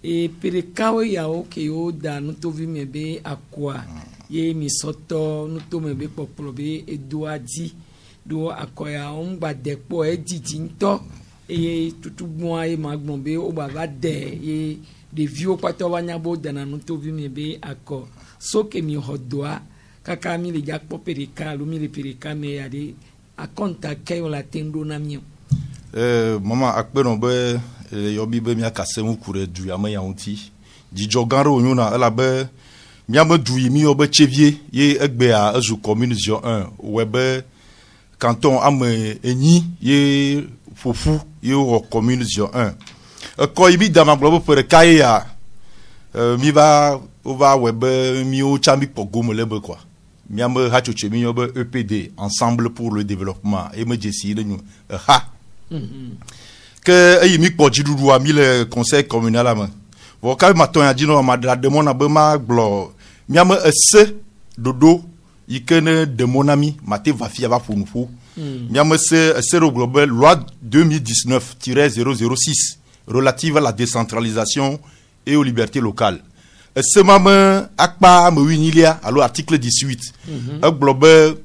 et perekawe yawo ke yo da nutovi mebe akwa ye misoto nuto mebe poplobe eduadi do akoya on gba depo edidi nto e tutubun e magbon be o baba de ye de vieux pato wanyabo dana nutovi mebe akọ soke mi hodoa kaka mi le jakpo pereka lu mi le pereka me yade akonta kayo la tendo na mi mama akperon be yobi be mi akasemu kure du ya ya unti di jogaro nyuna ala be mi am du mi obe chevie ye egbe a ezu commune zone 1 webe canton am enyi ye fofu ye o commune zone 1 ko ibi dama globo pereka ya mi va webe mi o chambi pogomo lebe quoi mi am hachoche mi yobe EPD ensemble pour le développement et me jesi de nous ha que ayi mi po jidudu a mi le conseil communal ama vo ka maton ya dino ma de mon abema glo mi am ese dodo yikene de mon ami mate va fi ava funufu mi am ese global loi 2019-006 relative à la décentralisation et aux libertés locales. Ce moment akpa me winilia alors article 18 global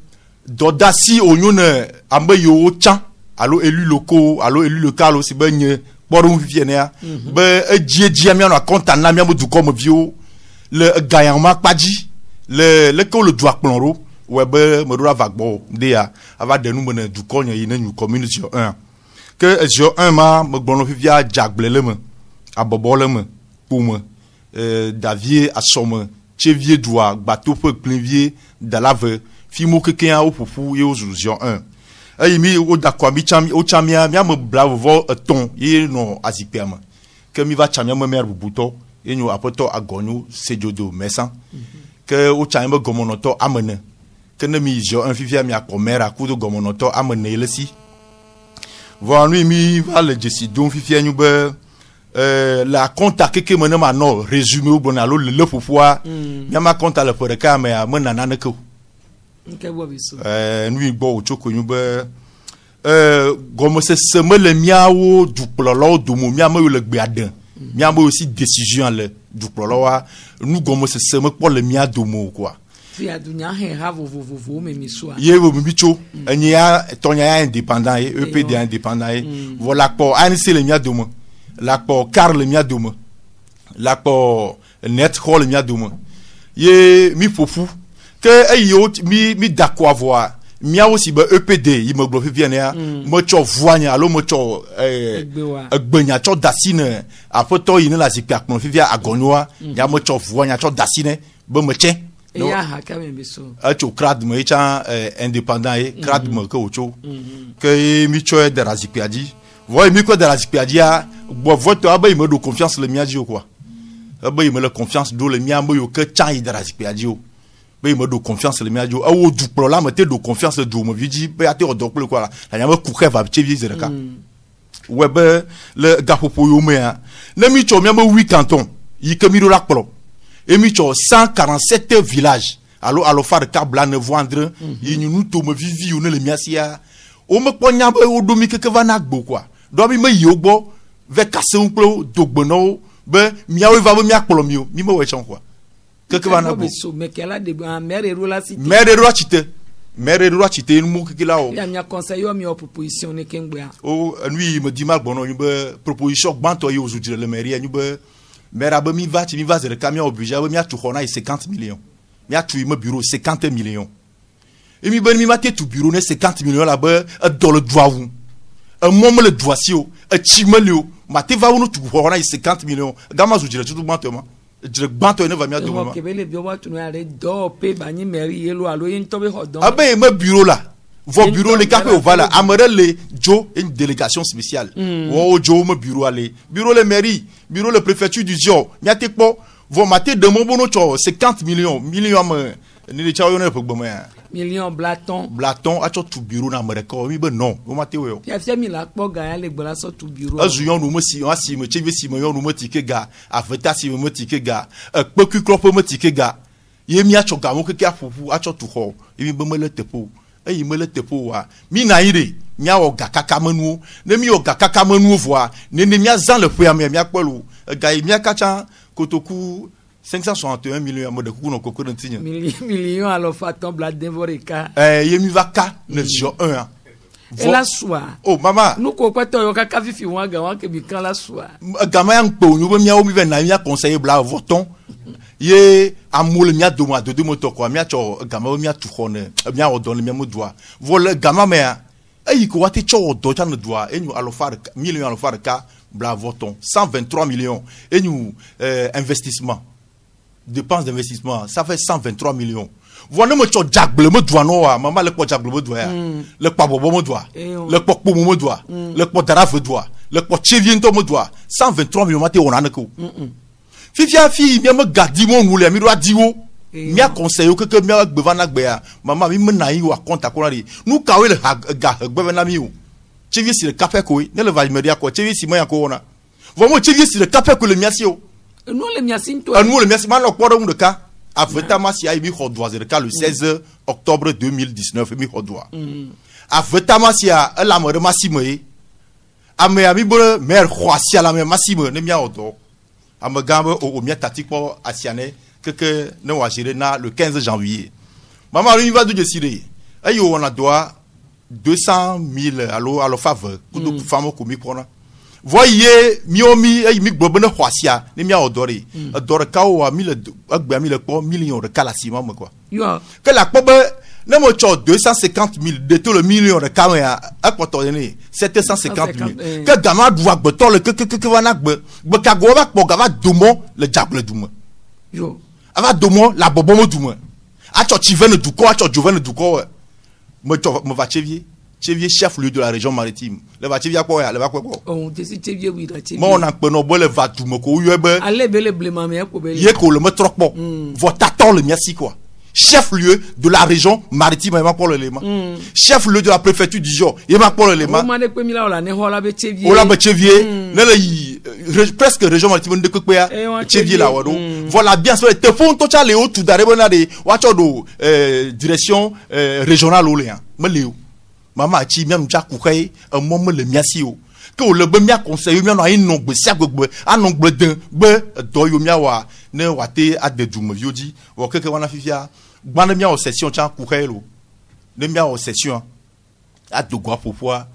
dodasi onyone ambe yo chan allo élus locaux allo élus local aussi ben borum vienia be ejie mi na compte na mi du comme vieux le gayama paji le ko le doit plonro we be me do avagbo dia ava de nous du konyo yi na ñu commune sur 1 que sur 1 ma me gbonu via jagble me abobole me pour me Davier à somme chevier doit bateau peu plein dans la veuve fimo que qu'un au foufou et aux illusions 1 ay mi o d'accord mi chami o chamia mi am bravo ton et non azipema que mi va chamia me mer buto et nous apoto agonyo sejodo mesan que o chamia gomonoto amene que ne mi jo un fifia mi akomera kudo gomonoto amene lesi voilà lui mi va le jesi don fifia ñu be la compta que me na no résumé au bonalo le fofua nyama compta le pour ka me amena nanako nous bo choko ñu be gomo se semele miawo du plolo do mo miama le gbe adan miama aussi décision le du plolo wa nous gomo se seme pour le mia do mo quoi fi adunya he ha vovovo me miso ye wo mi bicho enya tonya indépendant et EPD indépendant voilà pour anse le mia do mo l'accord Karl Miadouma, l'accord Net Hall Miadouma. Ye mi fofu que ayo mi d'accord voir. Mi a aussi be EPD, il me bloque vienne mo cho voanya alo mo cho egbenya cho dasine apoto ine la zipia kon via agonwa ya mo cho voanya cho dasine be mo che. Ya ha ka me biso. A cho crad mo cha indépendant e crad mo ko cho. Que mi cho de razipia di. Voyez mi ko de razipia bo voto abai me do confiance le miadio quoi abai me la confiance do le miambo yo que chan hydrasi piadio be me do confiance le miadio awo du problème te do confiance do mo vidi be ate o do quoi la nyama ku kheva chevi zereka webe le gapopo yo me na mi cho miambo 8 canton yi ke mi do la pro et mi cho 147 villages allo faire kabla ne vendre yi ñu to mo vivi yo ne le miasia o me po nyamba o do mi ke va na gbo quoi do mi me yogbo ve kase un plo dogbono be miawe va mi akpolo mi o mi mo we chon quoi que va na bo mais qu'elle a de mère rola cité mère rola cité mu ke la o ya mi conseil yo mi o proposition ne kengbe o lui me dit mal bono ñu be proposition banto yo aujourd'hui le mairie ñu be mère abe mi va le camion obligé abe mi a tout xona 50 millions mi a tout me bureau 50 millions et mi ben mi maté tout bureau ne 50 millions là be dans le droit vous un moment le droit si o chimelo mate va uno tu xona 50 millions gama zo dire tout banto ma dire banto ne va mi a do ma ke bele bio wa tu no ale do pe bani mairie yelo alo yin to be hodon abe me bureau là vos bureaux les cafés au vala amere le jo une délégation spéciale o jo me bureau aller bureau le mairie bureau le préfecture du Zio mi ate po vos mate de mon bono cho 50 millions me ni le chawo ne pogbo me million blaton a cho tout bureau na mere ko mi be non o mate we o ya mi la po ga le gbola so tout bureau azu yon no mo si on si me cheve si me yon no mo tike ga afeta si me tike ga peku klopo me tike ga ye mi a cho ga mo ke afufu a cho tout ho e mi be me le tepo e yi me le tepo wa mi na ire mia o ga kaka menu ne mi o ga kaka menu voa ne mia zan le poya mia kwelo ga mia kacha kotoku 561 millions mo de kuku no kokoro ntinya millions alors faton bladen voreka yemi vaka ne jo 1 et la soie oh mama nous ko pato yo kaka fifi wanga wa ke bi kan la soie gama yang po nyu mia o mi ven na mia conseiller bla voton ye amul mia do ma do moto ko mia cho gama mia tu khone mia o don mia mo doa vol gama mea ayi ko wati cho do cha no doa enyu alofar millions alofar ka bla voton 123 millions enyu investissement dépenses d'investissement ça fait 123 millions voilà me cho jagle me doa no wa mama le ko jagle me doa le ko bobo me doa le ko po me doa le ko daraf doa le ko cheviento me doa 123 millions mate on anako fifia fi mi me gadi mo ngule mi do adiwo mi a conseil que mi a gbevana gbe ya mama mi me na yi wa konta ko ri nu ka we le ga gbevana mi o chevi si le café ko ne le va media ko chevi si mo ya ko ona vraiment chevi si le café ko le miasi o nous le miasi to nous le miasi man lo ko de ka Avetama si a mi khodoa zerka le 16 octobre 2019 mi khodoa Avetama si a la mare massime ame ami bo mer khoasi la mer massime ne mia odo ame gambe o mia tatiko asiane que ne wa gérer na le 15 janvier maman lui va de décider ayo on a droit 200 000 allo faveur kudo famo ko mi prona voyez miomi ay mi gbobo na khoasia ne mia odore odore kawo wa 1000 agba 1000 ko millions de kalasima mo quoi yo que la pobe ne mo cho 250 000 de tout le million de kamera a cotonné 750 000 que gama doit beton le que wana gbe kago ba ko gava domo le diable domo yo ava domo la bobo mo domo a cho chiven du ko a cho joven du ko me va chevier chef-lieu de la région maritime. Le va chevia quoi, le va quoi. On te si chevia oui la chevia. Mon on no le va tout mo ko yebe. Allez bele blema me ko bele. Ye ko le me trop bon. Votre attend le merci quoi. Chef-lieu de la région maritime et ma pour le lema. Chef-lieu de la préfecture du jour, et ma pour le lema. On m'a dit que mi la ne ho la be chevia. O la be chevia, ne le presque région maritime de ko ya. Chevia la wado. Voilà bien sûr te font to cha leo tout dare bona de wa cho do direction régionale oléan. Me leo. Maman chi même ja kukai un moment le miasi o que le be mia conseil mia no ai no gbe sia gbe anon gbe den be do yo mia wa ne wa te adedum viodi wo keke wana fifia gbana mia o session cha kukai lo ne mia o session adogwa popoa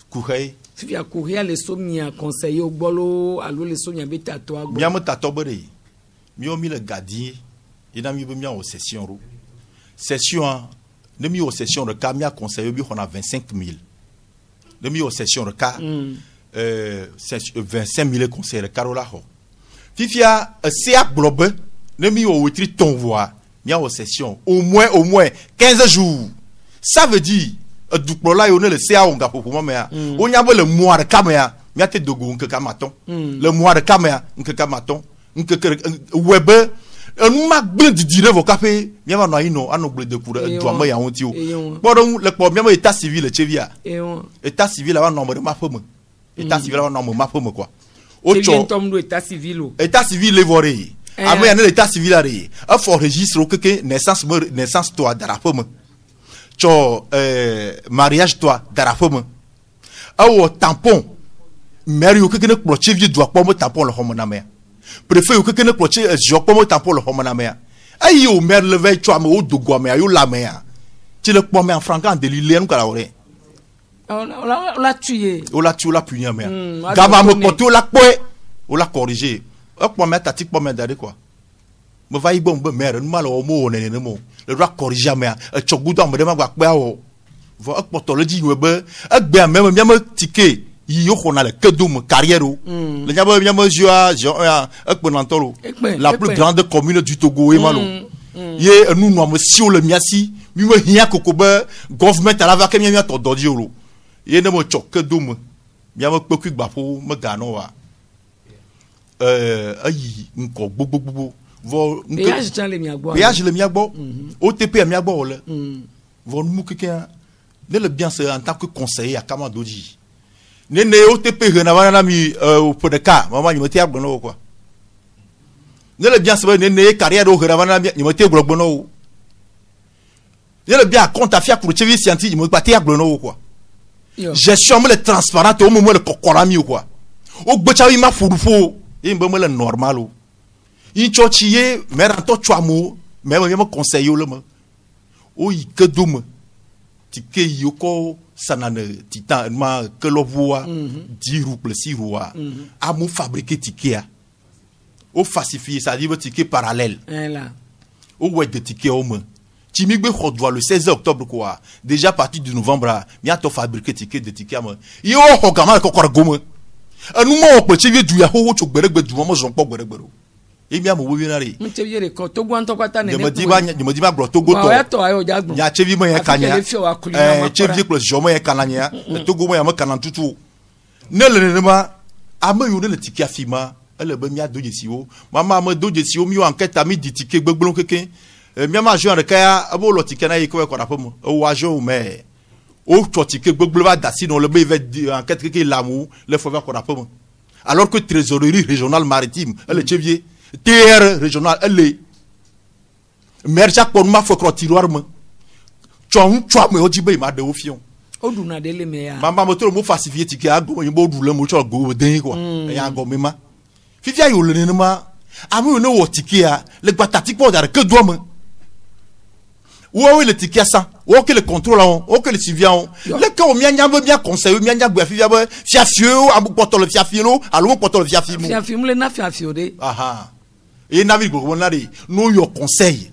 kukai fifia kukai le somnia conseiller o gbolo alo le somnia beta to agbo mia mo tato bere mi o mi le gardien ina mi be mia o session ro session ne mi au session de cas mi a conseillé bi on a 25 000 ne mi au session de cas 25 000 conseillers de carola ho fifia c'est à globe ne mi au witri ton voix mi a au session au moins 15 jours ça veut dire du plola yo ne le CA on ga pour moi mais on y a le mois de caméra mi a te dogo nke kamaton le mois de caméra nke kamaton nke web nous ma bien dire vos cafés bien va no ano ble de cour doit me ya onti o bon le po bien état civil chevia état civil va nombre ma femme état civil va nombre ma femme quoi ocho état civil le voré ame ya l'état civil ari a for registre que naissance toi dara femme cho mariage toi dara femme a tampon mère yo que ne pro chevia doit pas me tampon le homme na mère préfet que ne ploche jo comme tampon le homana mea ayi o mer le veille toi me o dogo me ayo la mea ti le po me en francan de lile nu kala ore on la tué o la punir mea gama me porter o la poe o la corriger o po me tati po me dare quoi me va y bon be mer nu malo o mo ne ne mo le doit corriger mea e chogudo me de ma gba pe o vo o poto le di we be e gbe me me ticket yo on a le kedum carrière le nyaba nyama joa exponentolo la plus grande commune du Togo et malo ye nous no me si o le miasi mi me hia kokoba government ala va kemia to dodi olo ye ne mo chokedum mi am poku gba fo me gano wa ayi nko gbogbo vo péage le miagbo OTP miagbo le vo mu keke ne le bien c'est en tant que conseiller à Kamadoji ne OTP na mi pour de cas maman ni meti agbono quoi ne le bien c'est ne carrière au na mi meti agbono ne le bien compte afia pour chevi scientifique ni meti agbono quoi gestion me le transparente au moment le kokorami quoi o gbecha wi ma furufo e mbe me le normal o in chochiye mais ranto chwamo mais me conseil o le me o ikedum tike yoko sanane titan ma que lo voit 10 roubles 6 roues a mu fabriquer ticket o falsifier ça dit ticket parallèle là o ouais de ticket au moins Timigbe Khodwa le 16 octobre quoi déjà à partir de novembre mi a to fabriquer ticket de ticket ma yo hogama ko koragoma anu mo pe che du ya ho cho gbere gbedu mo zo po gbere gbero e mi am wo wi na re mo che yere ko to gwan to kwata ne de mo di ba gro to go to ya to ayo jagbo ya che vi mo ya kanya che vi plus jo mo ya kananya to go mo ya mo kanan tutu ne le ma ama yo ne le ticket afima ele be mi a doje siwo mama ma doje siwo mi wa enquête ami di ticket gbegblon keke mi ma jo rekaya abo lo ticket na yiko ko rapo mo o wa jo me o to ticket gbegblon ba dasi no le be enquête keke lamu le fo va ko rapo mo alors que trésorerie régionale maritime elle chevier TR régional elle maire chaque pour ma fo ko tiroir mo chon chwa me o jibe ma de ofion o du na de le me ya mama mo to mo falsifier ticket ago mo bo du le mo cho go den quoi ya go me ma fifia yo le ne ma amu no wo ticket a le batati po dar que doit me ou le ticket ça ou que le contrôle ou que le suivant le cas o mianya bien conseil mianya gba fifia ba fiafio abu poto le fiafilo alo poto le fiafimo fiafimo le na fiafio de aha et navi go na de no your conseil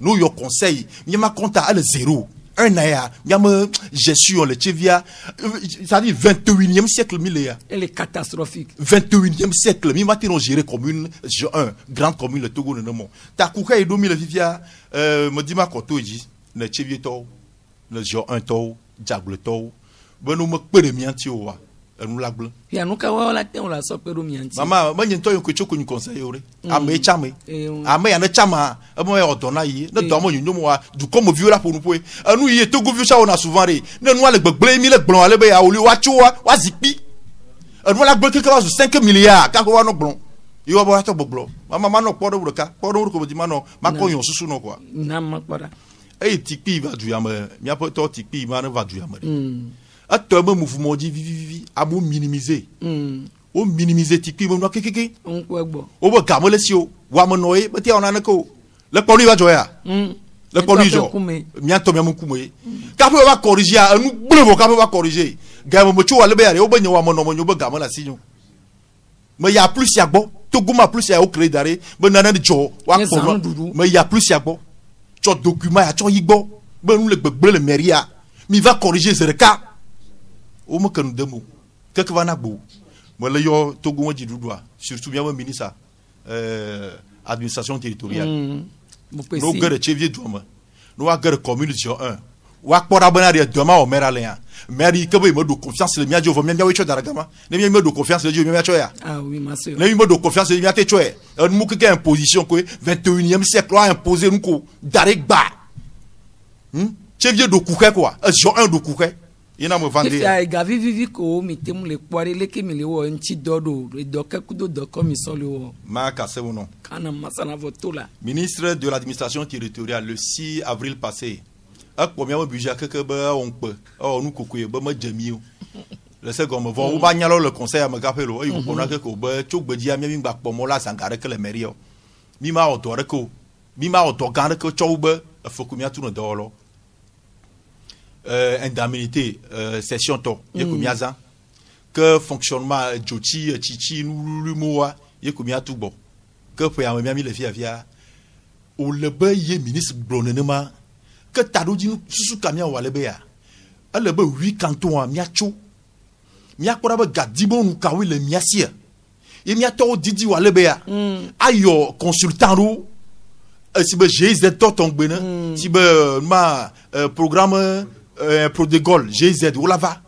mi ma compte à le zéro un aya mi ma gestion le chevia ça dit 21e siècle millénaire elle est catastrophique 21e siècle mi ma tino gérer commune un grande commune le Togo no mo ta kuka e 2000 fifia me di ma kotoji ne chevie to le jo un to jagle to beno me pere mianti o wa enu lagle ya nuka wa la ten la so pere mianti mama ma nyin to yon ko choko nyu conseil ore ame chame ame ya ne chama amo ya odona yi ne do mo nyu mo wa du comme vieux la pour nous poe anu yi to go vieux cha on a souvent re ne nu ale gbegble mi le gbon ale be ya oli wa chuwa wa zipi anu la gbe ke ka 5 milliards ka ko wa no gbon yo ba to gbogbo mama no podo buruka ko di mano ma ko yon susu no quoi na ma para et tikpi va du yamre mi a poto tikpi ma va du yamre a to me mouvement di vivi a mo minimiser o minimiser tikpi mo no kekeke on ko egbo o bo gamo le si o wa mo noye be ti ona na ko le polu va joya le polu jo mi a to mi mo kumoye ka po va corriger anu blevo ka po va corriger ga mo chu wa le be ya o be nwa mo no mo nyo be gamo la si nyo me ya plus ya gbo to guma plus ya o créer dare be nana de jo wa ko me ya plus ya gbo cho document ya cho yigbo be nu le gbegble le meria mi va corriger ce cas o mo kanu demo que va na gbo mo le yo Togo mo jidudwa surtout bien mo ministre administration territoriale no gere chevier doma no wa gere commune sur 1 wa kpora bana de doma o mera le ya meri ke be mo do confiance le miajo vo miajo we cho daragama ne mi mo do confiance le jo mi cho ya ah oui ma sœur ne mi mo do confiance le mi te cho e mu ke imposition ko 21e siècle a imposer nous ko darigba chevier do kuke quoi sur 1 do kuke ina mo vendre ya ga vivi ko mi temu le kware le ke mi le wo nti dodo le doka kudo do comme so le wo ma ka se wono kana masana votola ministre de l'administration territoriale le 6 avril passé a combien de budget que ba on peut nous kokoye ba ma jamio le second me vont ba nyalo le conseil ma gapelo e ko na ke ko ba chogbe dia mi gba pomo la sangare que le mairie mi ma odore ko mi ma odogane ko chogbe afokumi atu no dolo indemnité session to yekomi azan que fonctionnement joti chichi lumoa yekomi atu bo que pe am mi le fia o le ba ye ministre blonenema que tadoji susu kamia wale be ya ale be 8 canton miacho miakora be gadibo nu kawi le miasia e miato didi wale be ya ayo consultant ro si be GZ to tongbena si be ma programme Prodégol GZ ou lava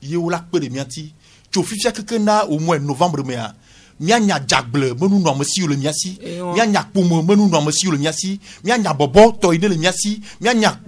ye ou la pe de miati cho fifia kekena au mois novembre mea mianya jagle menu no mesi le miasi mianya pomo menu no mesi le miasi mianya bobo to ide le miasi mianya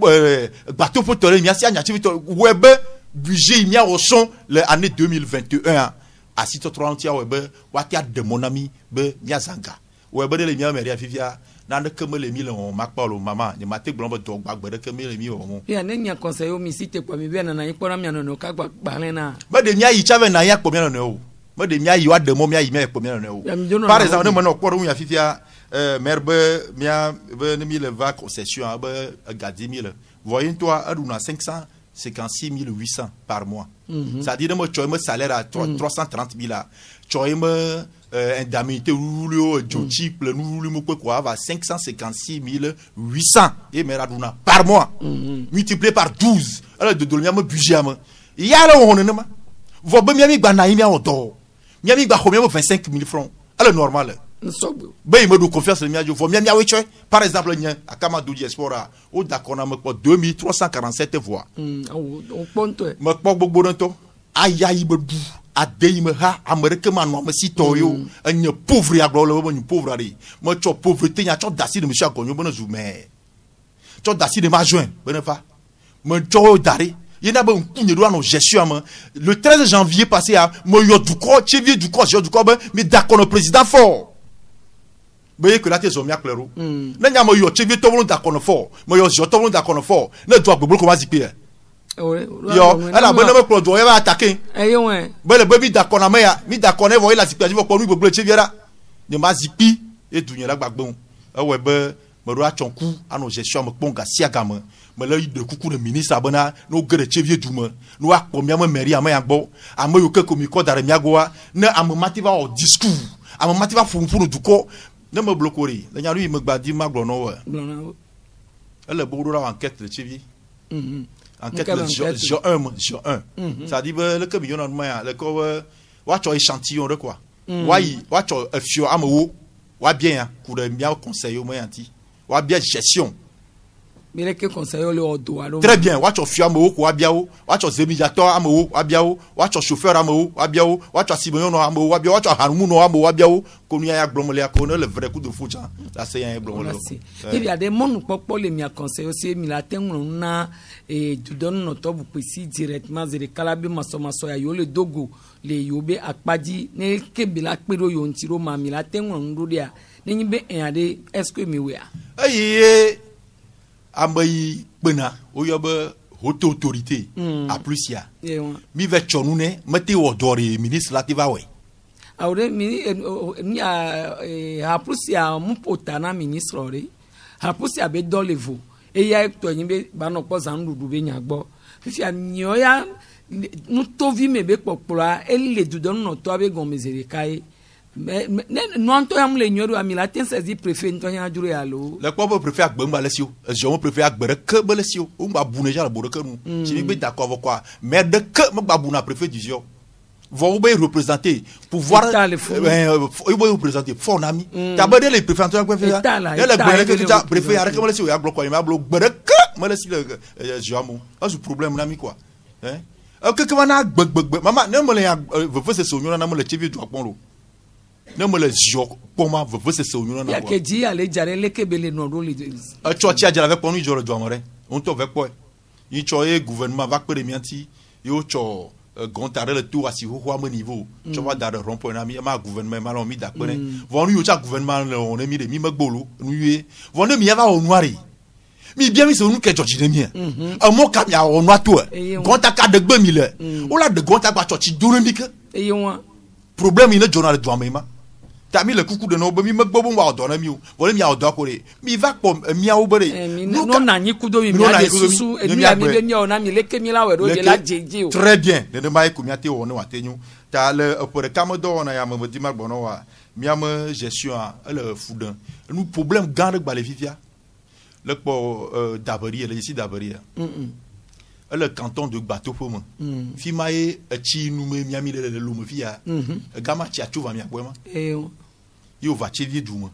bateau pour le miasi anya chivito webe budget mia au son l'année 2021 à site 30 webe watia de mon ami be miazanga webe de le mia meria fifia nan que me le mi le on mak pa lo mama ni mate gblon be do gbagbe de que me le mi o mo ya ne nya conseil o mi site kwa mi be na yi pora mi no ka gba na me de mi ayi chave na ya kpo mi no o me de mi ayi wa de mo mi ayi me kpo mi no o par exemple ne mo no kpo ya fifia merbe mia be ne mi le va concession be gadi mi le voyez toi aduna 556 800 par mois. Ça dit de moi tu as un salaire à 330 000 là. Tu as une indemnité ou triple nous quoi va 556 800 et meraduna par mois. Multiplié par 12. Alors de donner mon budget moi. Il y a là on ne ma. Vous bien mi gba na mi on do. Mi gba combien 25 000 francs. Alors normal. Ben il me do confiance mi ajo. Vous mi aweche par exemple nya akama do diaspora o d'accord na me 2347 voix. On ponto. Me kpɔ gbogbo ɖe ŋutɔ aya yi be du ade yi me ha Amérique ma nɔ ame si tɔ yo enye pauvre ya gblɔ le be nye pauvre aɖe me tsɔ pauvreté nya tsɔ dasi de monsieur agɔnyo be ne zu mɛ tsɔ dasi de ma joint be ne va me tsɔ yo da ɖe yena be ŋku nye ɖo anɔ gestion me le 13 janvier passé a me yɔ dukɔ tsevi dukɔ zɔ dukɔ be mi da kɔ nɔ président fort be ye que la te zɔ mia kplɛ ɖo ne nya me yɔ tsevi tɔbolo da kɔ nɔ fort me yɔ zɔ tɔbolo da kɔ nɔ fort ne do agbegbe ko ma zikpi yɛ. Yo, elle a bonne pour doit va attaquer. Belle baby d'accord na meya, mi d'accord ne voyer la situation pour nous pour bleu cheviera. Ne ma zipi et dunya la gbagbon. Ouais be me doit chonku à nos gestion me ponga siagama. Me le de coucou de ministre abona no gre chevie duma. No a combien me mairie a me agbo. A me yoke komi ko dare miagoa ne a me mativa au discours. A me mativa funu du ko ne me blokori. Le nya lui me gbadi ma glono wa. Elle bourou la enquête de chevie. Enquête sur un. Ça dit le camion en main, le corps, watch échantillon de quoi. Watch fio amour, wa bien, pour le bien conseil au moyen anti, wa bien gestion. Mais les conseils au doigt. Très bien, watch fio amour, wa bien, watch zémigator amour, wa bien, watch chauffeur amour, wa bien, watch Simon amour, wa bien, watch Hanou amour, wa bien, qu'on y a blomolé à connaître le vrai coup de foot. Là, c'est un blomolé. Il y a des mondes pour les miens conseils aussi, mais la terre, on a. Et tu donnes notre précis directement de calabi masomaso ya yo le dogo le yobe akpadi ne kebela kpero yo ntiro mami la tenwo ndodia ne nyibe enade est-ce que miwe a ayi ambayi pena o yobe haute autorité a plus ya mi ve chonu ne mete odori ministre lativa we awre mi a plus ya mu potana ministre ore a plus ya be dolevo et ya to nyimbe ba no po zan dudu be nyagbo fifi anyo ya nu to vi me be popula ele dudon no to abe gon mezere kai non to yam le nyoru amila ten sezi préfet nto nya juru ya lo le ko préfet agbemba lesio je mon préfet agbere ke belesio o ngba bune ja bo de ke nu ti be d'accord quoi mais de ke mo gba buna préfet dizio vous pouvez représenter pouvoir il va représenter fort ami t'as pas les préfets tu as quoi faire il y a le que tu as préfet arrête comment laisser il y a bloc quoi il m'a bloc berek moi laisser le jamon ça c'est problème ami quoi hein que comment na maman ne me le veut c'est sonyo na me le tv doit pon lo ne me le jo comment veut c'est sonyo na quoi il y a que dit aller jare le kebele no ro le tu as avec pon nu jo le doit on to avec quoi il choye gouvernement va que mianti yo cho grand arrêt le tour à si haut niveau tu vas dans le rond-point ami ma gouvernement malon mi d'accord vont nous au gouvernement on est mis des mi magbolo nous vont ne mi va au noir mi bien mi c'est nous que George Demien un mot kam ya au noir toi grand aka de 2000 on la de grand aka tu duremik problème il journal de moi t'as mis le coucou de nos mi magbobo wa donner mi voilà mi a do ko mi va comme mi a obere non na ni kudo mi a susu e mi a mi mi ona mi le kemi la we do de la jeje très bien ne mai ku mi ate wo ne wa tenyu ta le pour kamodo na ya me di magbono wa mi am gestion le foudan nous problème grand ba le vivia le po d'Abari le ici d'Abari le canton de bateau pour moi fi mai chi nous me mi ami le lumo via gama chi atu va mi akwema yo va chevier duma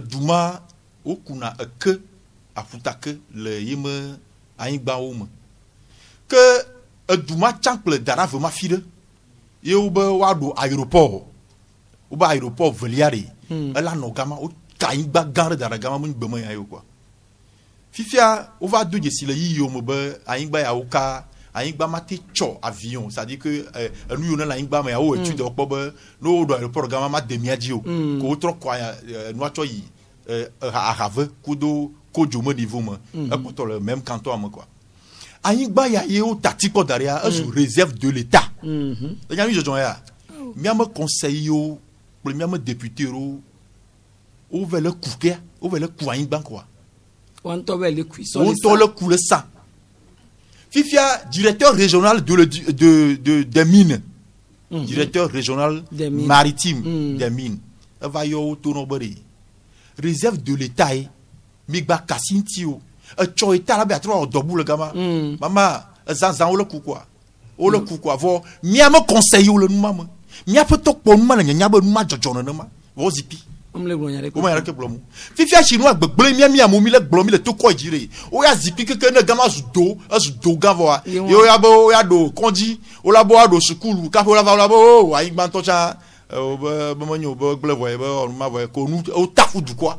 duma okuna ke afutake le yeme aingba oma que duma chample dara vraiment fide yo be wado aéroport ou ba aéroport veliari la no gama o kaingba gare dara gama mun be ya yo quoi fifia o va do si le yo mo be aingba ya oka aingba mate cho avion ça dit que nous on a aingba mais o étude okpo be no do aéroport gama ma demiadio ko tro kwa no cho yi à Rave kudo kodjome niveau ma pour le même canton ma quoi ayingba ya yeo tatiko daria sous réserve de l'état il y a eu je ya miam conseil yo premier député ro o veut le couquer o veut le couaingban quoi on to veut le cuisson on to le coup le sang Fifia directeur régional des mines directeur régional maritime des mines va yo tonobori réserve de l'état migba kasintio choita la beatro dobu le gama mama zanzan o le coup quoi vo miam conseil o le mama mia poto pon ma na nya ba numa jojono na ma wo zipi o ma yare ke blomu fifia chinois gbegble mia mo mi le gblo mi le to ko jire o ya zipi keke na gama azu do gavo yo ya bo ya do konji o la bo ado school ka o la bo ayi gban to cha o ba manyo bo gble voye ba o ma voye ko nu o tafu du quoi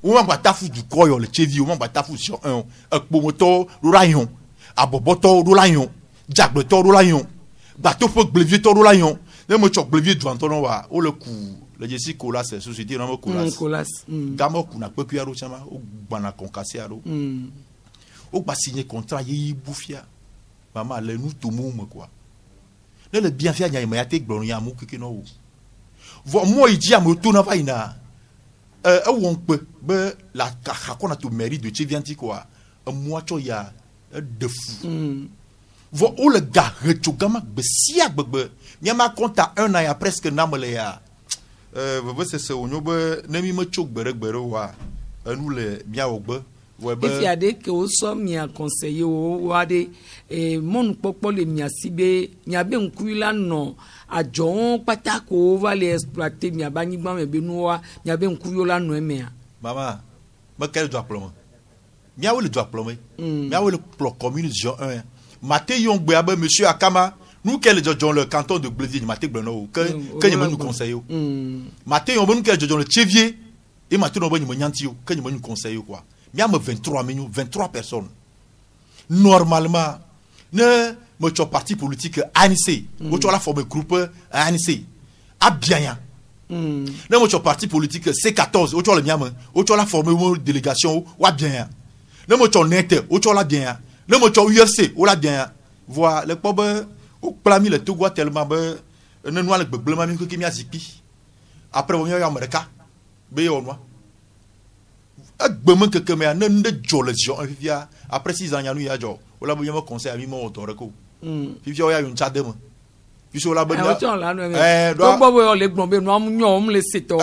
o ma ba tafu du quoi yo le chevi o ma ba tafu sur un akpomoto ro rayon aboboto ro rayon jagbeto ro rayon bateau pour glevier to ro rayon ne mo chok glevier du antono wa o le coup le jesi colas société na mo colas gamo kuna peku aro chama o gbana konkase aro o ba signer contrat yi bufia mama le nous tout monde quoi ne le bien faire nya ma te gbon ya mu keke no vo mo iji am to na va ina won pe be la ka kona to mairie de Tchevianti quoi moi cho ya de fou vo o le gars retugama be sia gbegbe miama compta un an ya presque namele ya c'est ce on be nemi me chok gbere wa nous le bien ogbe if ya de ke o so mia conseiller o wa de mon popo le mia sibe mia be nkuila no ajon patako va le exploiter mia banigba me be noa mia be nkuyola no emea mama me quel doit plomer mia wo le doit plomer mia wo le plo commune Jean 1 Maté Yongbe abe monsieur Akama nous quel dans le canton de Bledier Maté Bleno que nous conseille Maté Yongbe nous quel dans le Tchevier et Maté Yongbe nous nyantio que nous conseille quoi bien me 23 personnes normalement ne me cho parti politique ANC ou tu la forme groupe ANC a bien ne me cho parti politique C14 ou tu le miam ou tu la forme délégation ou bien ne me cho net ou tu la bien le mot UFC ou la bien voir le pobe au plami le tout tellement be ne noir le bleu mami ko kimi azipi après on y a america be on wa agbem que me ne de jolation via après 6 ans ya nu ya jo ou la bo yemo conseil ami mo to reko vivia ya yun chadem biso la bonne donc bobo le gbombe no am nyom le sito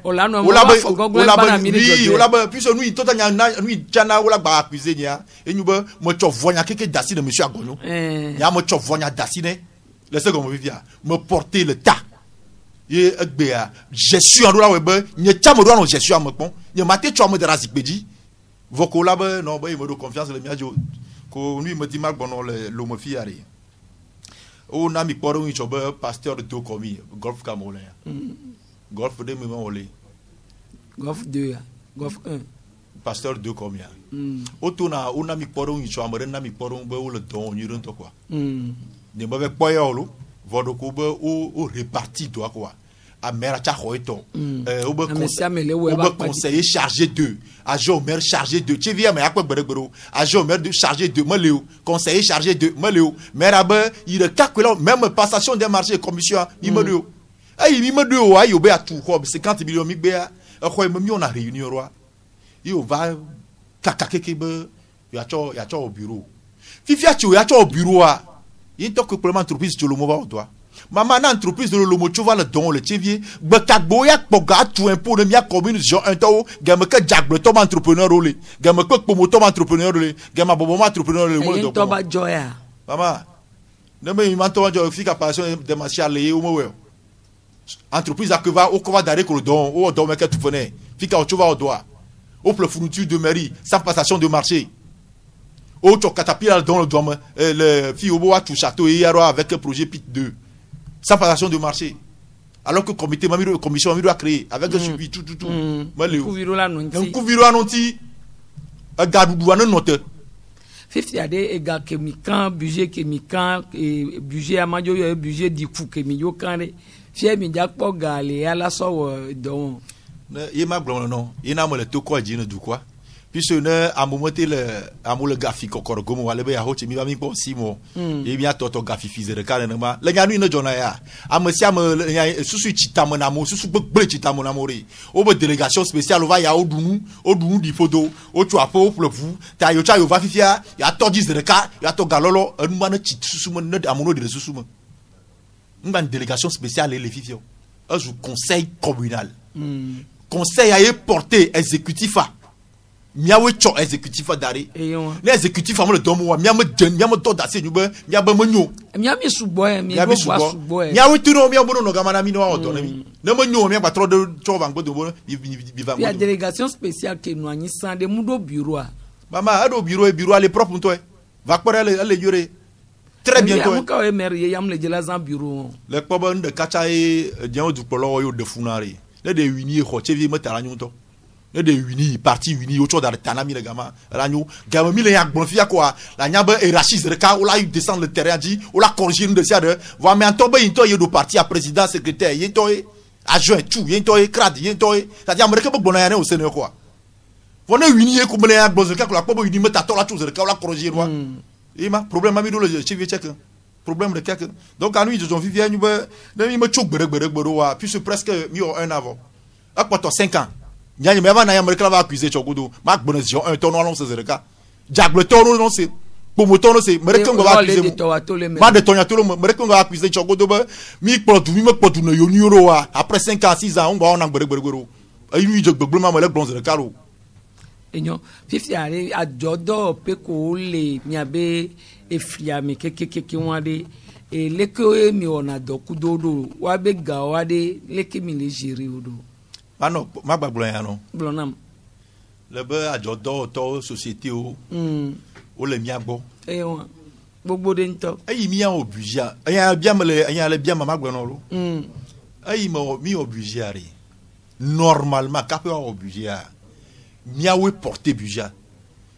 o la no mo fo gogo bana mi ni o la ba biso nu to tanya nu jana o la ba accuser nia enyuba mo cho vonya keke dasi de monsieur Agonyo ya mo cho vonya dasi ne le second vivia me porter le tas ye egbea gestion do la webe nye chamo do no gestion amopon nye maté cho mo de razikbeji voko la ba no ba me do confiance le miajo ko nu me di mal bono le mo fiare o na mi poro un chobe pasteur de tout commis golf Cameroun golf de me olé golf 2 golf 1 pasteur de commis o to na o na mi poro un chobe na mi poro be o le don nyirun to quoi ne be poyolo vodo ko be o réparti to quoi a mère cha hoito o be conseiller chargé de agent maire chargé de tu viens mais akwa gberegbero agent maire de chargé de maleu conseiller chargé de maleu maire abe il calcule même passation des marchés commission il maleu ay il maleu ay obe atu ko 50 millions mi gbe a ko mi on a réunion roi il va kakakeke be ya cho au bureau fifia tu ya cho au bureau a il to que problème entreprise tu le mova toi maman entreprise de le mocho va le don le tchevier bekagboya poga tout impôt de mia commune Jean un tao game que jagble tom entrepreneur rolé game que promoteur entrepreneur rolé game bobo entrepreneur le monde to ba joya maman ne me manto jo fika passion de marché le o mo entreprise a que va au va d'arrêt que le don o don mais que tu connais fika tu va au doigt au le fourniture de mairie sans passation de marché au to catapillar dans le doigt le fille au bois tout château et avec un projet PIT 2 sans passation de marché alors que comité commission a créé avec un suivi tout maleu couviro anonti a gadou an note 50 ade ega kemikan budget kemikan budget amajo yo budget di ku kemiyo kan re fie mi japo gale ala so don il m'a blonde non il n'a pas le tout quoi dire du quoi puisque ne à moment le graphique encore comme on va le ya hoche mi va mi ko simo et bien toto graphique fizere kana ma le nya no jona ya amsia me susu chitamo na mo susu gbe chitamo na mo re o be délégation spéciale va ya odunu di photo o tu apo o plevu ta yo cha yo va fifia ya to 10 de ka ya to galolo en ma na susu mo ne amono de susu mo une délégation spéciale et les fifio un conseil communal conseil a porté exécutif a miawe cho exécutif d'arrêt les exécutifs am le domo miam to dase nyube miabe menyo miami subo miabe subo miawe tuno miabe no gamana mi no odo na mi na menyo miabe tro de cho bangbo do biva la délégation spéciale que nous ani sans de mudo bureau mama ado bureau à les propres toi va quoi aller yore très bientôt am ka maire yam le jelazan bureau le pobo de kacha e dian du polo yo de funari le de wini ho chevi metara nyuto le de wini parti wini o cho dar tanami le gama ranyo gama mi le yak bonfia quoi la nyaba e rachis de ka ou la descendre le terrain dit ou la corriger de ça de va mais en tomber into yo parti à président secrétaire yento adjoint tout yento crade yento c'est-à-dire américain bo bona yana au sénégal quoi vona wini e ko me le yak bonzo ka la pobo wini meta to la chose de ka ou la corriger moi et ma problème ami do le chevi check problème de quelque donc à nous ils ont vivier ñu ba dañu ma ciok bërek wa puis presque mi au 1 avant ak poto 5 ans ñañu mais avant na Amérique va accuser chogodo mak bonation un tono non c'est zereka jagle tono non c'est pour mo tono c'est Amérique va accuser ma de tonya tolo Amérique va accuser chogodo ba mi poto na yo nyoro wa après 5 ans 6 ans on va on en bërek ay ñu jog bëgg ma ma lek bronze de caro enyo fifi are ajodo pe ko le miabe efiami kekekeke wade e leke mi ona dokudodo wa be ga wade leke mi le jiri odo ano ma gbagblon ya no blonam le be ajodo to société o le miagbo e won gbogbo de nto ayi mi an obuja ayan le bien mama gbon lo ayi mo mi obuja re normalement kapé obuja miawe porter budget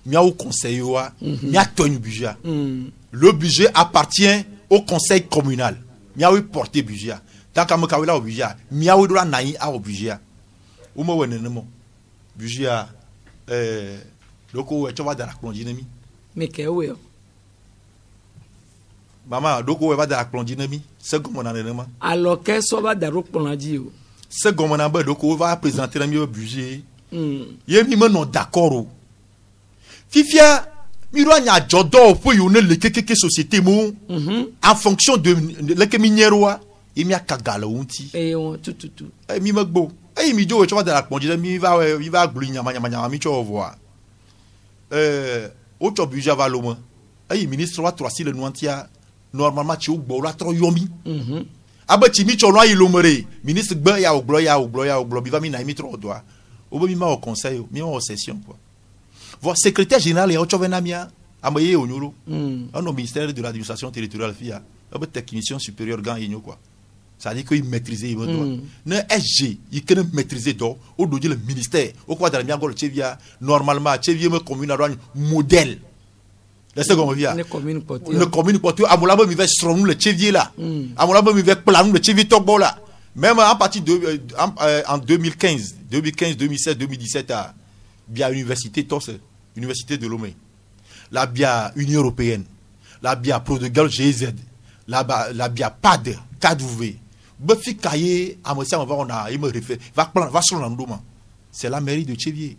miawe conseiller wa mia tonu budget le budget appartient au conseil communal miawe porter budget tant que makawela au budget miawe dola nai a au budget o mo wenene mo budget doko e chowa dara plonjinami me ke we mama doko e va dara plonjinami se gomo na nenema alors que so va dara plonji o se gomo na ba doko va présenter mi budget ye mi me non d'accord fifia mi ro nya jodo fo yo ne le kekeke société mo en fonction de le ke minero e mi akagala unti e on tout e mi magbo e mi jo e chowa da ponji mi va glu nyama mi cho voir o to budget va lo mo e ministre wa troisi le nuantia normalement ti o gbo la tro yomi abati mi cho no ayi lo mere ministre gbe ya oglo bi va mi na mi tro doa au mi ma au conseil mi en session quoi voir secrétaire général et ochovenamia amaye onyoro au ministère de l'administration territoriale fia un technicien supérieur gan yenyo quoi ça dit qu'il maîtriser il doit ne SG il peut maîtriser do au doji le ministère au quoi dans miagol chevia normalement chevia me commune à modèle la seconde via le commune porteur amolabo mi va strong le chevia là amolabo mi va plan le chevia tokbo là même à partir de en 2015, 2016, 2017 à bien université Tos, université de Lomé, la bien Union européenne, la bien Prodegal GZ, la bien PAD, KDV, Buffy Kaye, à Mosia on a il me réfère, va sur l'endoma. C'est la mairie de Tchévier.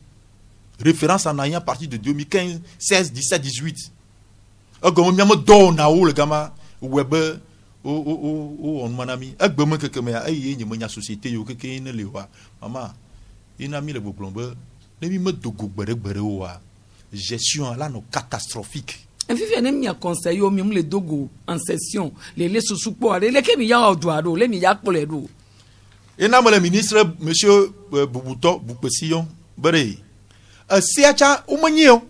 Référence en ayant à partir de 2015, 16, 17, 18. Comme on donne à le gamin web on manami agbeme keke me ayi nye menya société yo keke ne lewa mama ina mi le boblombe ne mi me dogo gbere wa gestion là no catastrophique en fifi ne mi conseil yo mi le dogo en session les sous-po les ke mi ya odwaro le mi ya pole do ina mo le ministre monsieur Bubuto Bupesillon bere siacha umanyo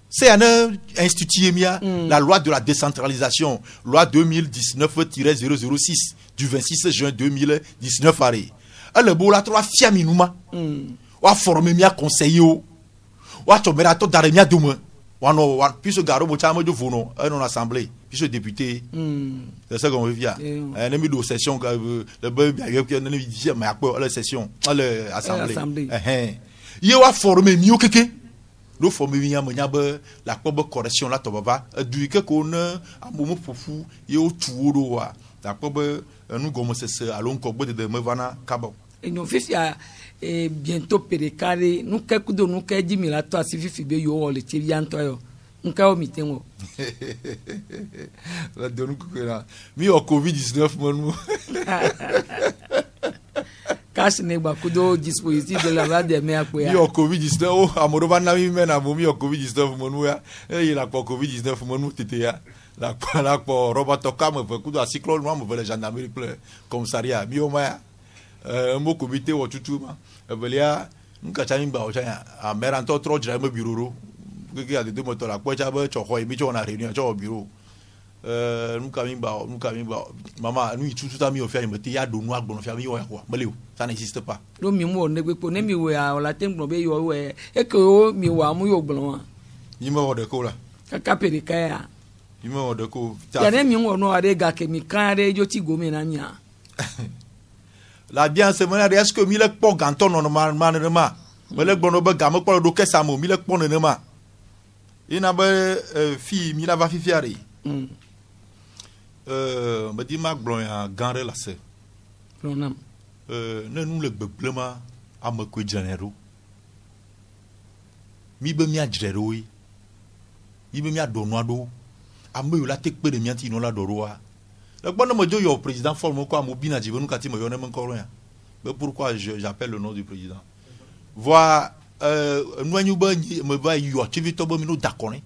c'est un institut la loi de la décentralisation, loi 2019-006 du 26 juin 2019 arrêt. Elle est la trois fiaminuma. Ou a formé mia conseiller ou a tomé la to daremia douma. wano puisque garo bo chama jo vono non assemblée puisque député c'est ça qu'on veut via ne mi do session le be ya ne mi di ma akpo la session la assemblée ye wa former mi okeke do former mi nya be la ko be correction la to baba du ke ko na amomo fofu ye o tuoro wa la ko be nous gomo sese alon ko be de me vana kabo et nous fifia et bientôt pérécaré nous quelque do nous ka di mi la to asi fifi be yo le ti bianto yo nka o mitenwo la do nous ko mi o covid-19 monu cash ne ba kudo dispositif de la de me akoya mi o covid-19 o amoro ba na mi me na mi o covid-19 monu ya e la ko covid-19 monu tete ya la ko Roberto Cam fe kudo a cyclone mo ve le gendarmerie plein commissariat mi o ma mo comité o tutu ma velia nka chani ba o chanya a meranto tro jira mo bureau que a de moto la ko cha ba cho ho mi cho na réunion cho bureau nka mi ba mama nous tout ami o faire me ti ya do no agbo no faire mi o ya ko melew ça n'existe pas lo mi mo ne gbe po ne mi we a la tempo be yo we e ko mi wa mu yo gbon ni mo de ko la kaka perika ya ni mo de ko ya ne mi wo no are ga ke mi kan re jo ti go mi na nya la bien c'est mon est-ce que mi le po ganton normalement me le gbon be ga mo ko do ke samo mi le po ne ma ina be fi mi la va fi fiare me dit ma blon ya ganre la se blonam ne nous le beblema a me ko janero mi be mi ajrero yi mi be mi adonwa do a me yo la tekpe de mi anti no la doroa le gbon me jo yo président forme ko amobi na jibenu kati me yo ne me nkoro ya mais pourquoi j'appelle le nom du président voir nous me va yo tu vite bo mi no dakone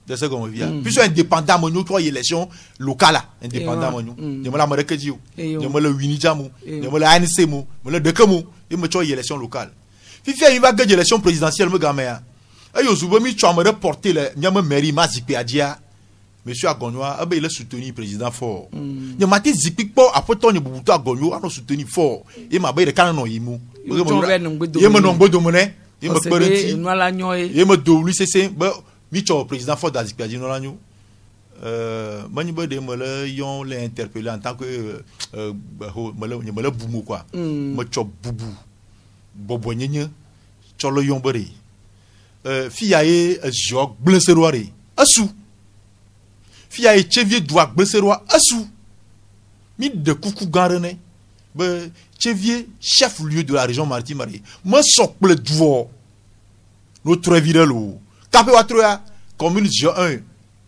de ce qu'on vient puisque indépendant mo ñu 3 élections locales indépendant mo ñu de la marekeji de mo le winijamu de mo le ANC mo le dekemu et mo 3 élections locales fifi il va gagner élection présidentielle me gamea ayo zubo mi tu me reporter le nyama mairie ma zipi adia monsieur Agonyoa abe il soutenu président fort nyama ti zipi po apoto ni bubuto Agonyo ano soutenu fort et ma be de kan no yimu ye mo no ngbodo mo ne ye mo perenti ye mo do l'UCC Micho président fort d'Azikpiadi no lanyo manibo de me le yon les interpeller en tant que me le boumou quoi me cho boubou bobo nyenye cho le yon bere fiaye jog blesseroire asu fiaye chevier doit blesseroire asu mi de coucou garene be chevier chef lieu de la région maritime me sople dwo notre virelo Capé Watroya, commune Zio 1,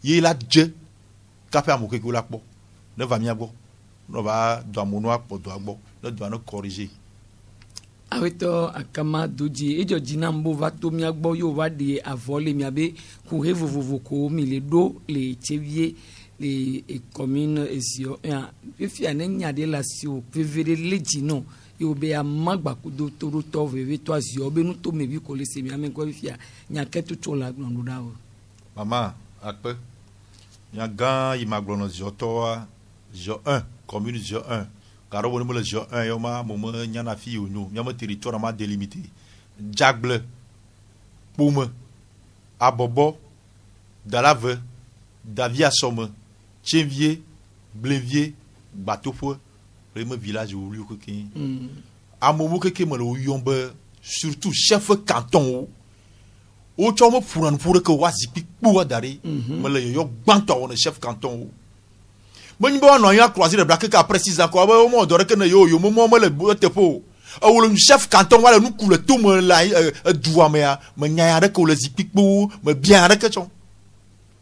il a Dje, Capé Amokeko Lakbo, ne va miabo, ne va doit monoa pour doigbo, ne doit nous corriger. Aweto akama doji ejo jinambo va to miagbo yo va de avole miabe ku revovo ko mi le do le chevier les communes Zio 1 fi anenya de la sio vevere legino yo be amagba ku do toro to veve to Zio be nu to me bi ko le se mi amen ko fi nya ketu to la gbondo dawo mama akpe nya gan yi maglono Zio to Zio 1 commune Zio 1 car on le Zio 1 yo ma mo nya na fi yo nya ma territoire ma délimité Diagle Poum Abobo Dalave Davia Somme Chevier Blevier Batofo le village où lui coquin à moment que me le yombe surtout chef canton au chomo pour que wazipi pour dari me le yo banto on chef canton mon bon on a croisé le black ka précise encore au moment de que ne yo moment me le bote po au le chef canton wala nous coule tout me la doua me nyaya que le zipi pour me bien que chon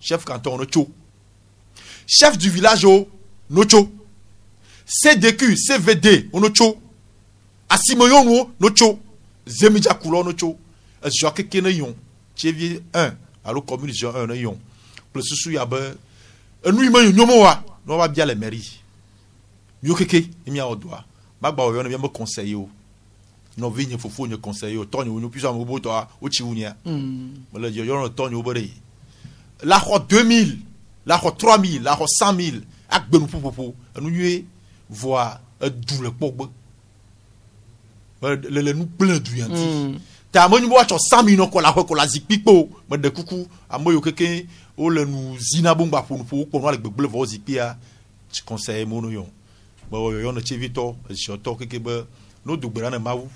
chef canton no cho chef du village no cho CDQ, CVD, onocho. Asimoyon, nocho. Zemidja Koulon, nocho. Joake Keneyon. Chevier 1. Alors, commune Jean 1, yon. Plus sous yabe. Nous, il yomoa. Nous, va bien les mairies. Yokeke, il m'y a au doigt. Magba, on vient me conseiller. Non, vigne, faut nous conseiller. Tony, nous, plus en mobo, toi, au Chiounia. Voilà, yon, Tony, au béré. La 2000, la 3000, la 100 000. Ak benou popo. Nous, voir d'où le pauvre le nous plein du yanti ta mo nyubo cho 100 millions ko la zikpipo me de kuku amoyo keke o le nu zina bungba pour ko no le gbegble vo zikpia tu conseil mo no yon bo yo no chevito shoto keke be no dugbera na mawu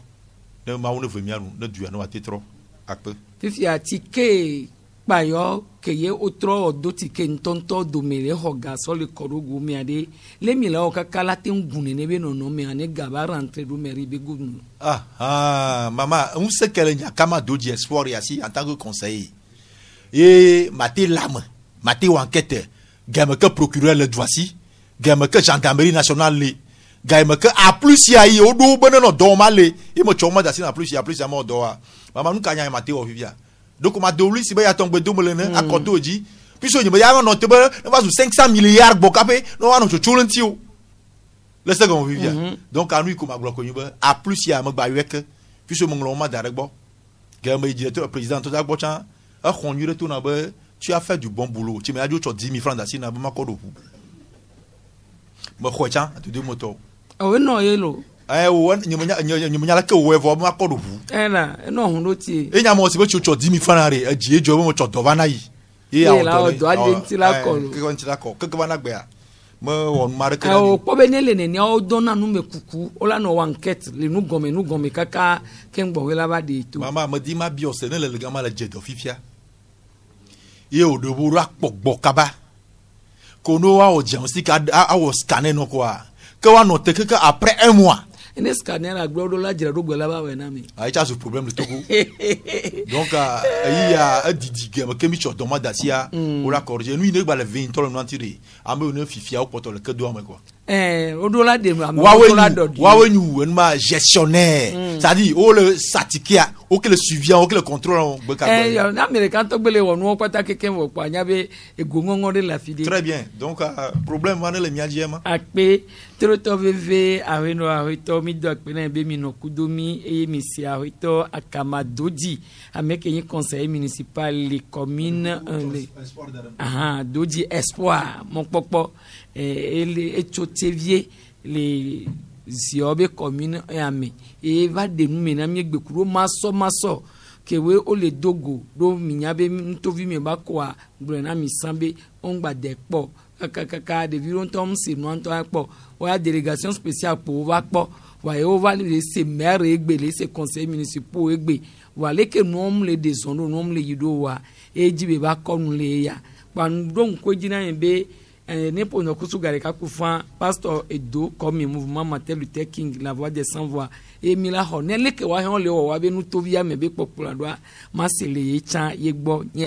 ne vemia no ne dua no atetro akpe fifi atike payo keye otro odotike ntonto domere hoga so le korogu mi ade le mi la o kakala te ngune ne be no mi ane gaba rentre do meri be gunu maman on sait qu'elle nya kama doji espoir ici en tant que conseiller et maté lame maté enquête gamme que procureur le doisi gamme que gendarmerie nationale le gamme que a plus ya yi odo bonno do male e mo choma da sina plus ya mo do maman nous kanya maté o vivia donc ma doli si ba ya tombe do mele na akotoji puis so nyima ya no te ba va sur 500 milliards bokapé no wa no chuchulenti o le second vivia donc à nous comme a gloko nyima a plus ya mo ba wek puis so mo nglo ma darek bo gamme directeur président to da bocha a khonyu retour na ba tu as fait du bon boulot tu m'as dit tu as 10 000 francs d'assine na ba ma kodo ma khocha tu de moto o no yelo won nyumunya la ke wo vo ma kodo hu no hu no ti enya mo si be chu 10 000 francs re aji ejo mo cho do vana yi ya o do adenti la ko ke kon ti la ko ke vana gbe a mo won mare ke o po be ne le ne o do na nu me kuku o la no enquête le nu gome kaka ke ngbo we la ba de to mama mo di ma bi o se ne le gama la je do fifia ye o do bu ra pogbo kaba ko no wa o je si ka a wo scanner no ko a que wa noter que après un mois ne scanner a glodo la jira do gbela ba we na mi a cha ce problème de Togo donc il y a didi game que mi cho doma dasia o la corriger nous ne ba le 20 tolo no ntiri ambe o ne fifia o poto le que do am quoi odola de odola do wa we nu en ma gestionnaire ça dit o le satikia o que le suivant o que le contrôle be ka américain to gbele wonu o pata keke wo pa nya be egongongo de la fide très bien donc problème va ne le miajiema akpe troto veve aweno awito mi do akpe na be mi no kudomi e mi si awito akamadoji ameke yin conseil municipal les communes doji espoir mon popo et Chotevier les ziobe commune ame et va de nous mena mi gbekuro maso ke we o le dogo do minyabe ntovi mi ba kwa brena mi sambe ongba depo kaka de viron tom si no anto apo wa délégation spéciale pour va po wa e va le se maire egbe le se conseil municipal egbe wa le ke nom le de zono nom le yido wa e jibe ba konu le ya pan don ko jina be ne pour nos kusugare kakufa pasteur Edo comme mouvement Martin Luther King la voix des sans voix et mila ho ne le ke wa ho le wa be nu to via me be popular do ma se le cha yegbo